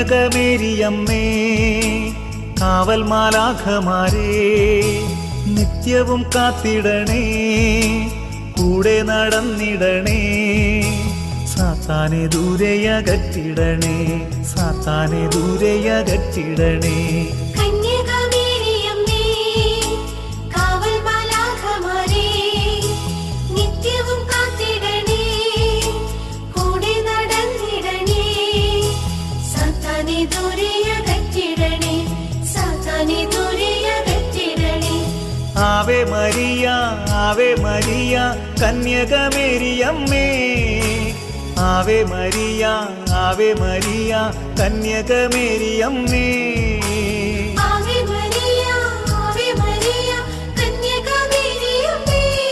കന്യകമേരിയമ്മേ കാവൽ മാലാഖമാരേ നിത്യവും കാത്തിടണേ കൂടെ നടന്നിടണേ സാത്താനെ ദൂരെയകറ്റിടണേ സാത്താനെ ദൂരെയകറ്റിടണേ Ave Maria Ave Maria കന്യകമേരിയമ്മേ Ave Maria Ave Maria കന്യകമേരിയമ്മേ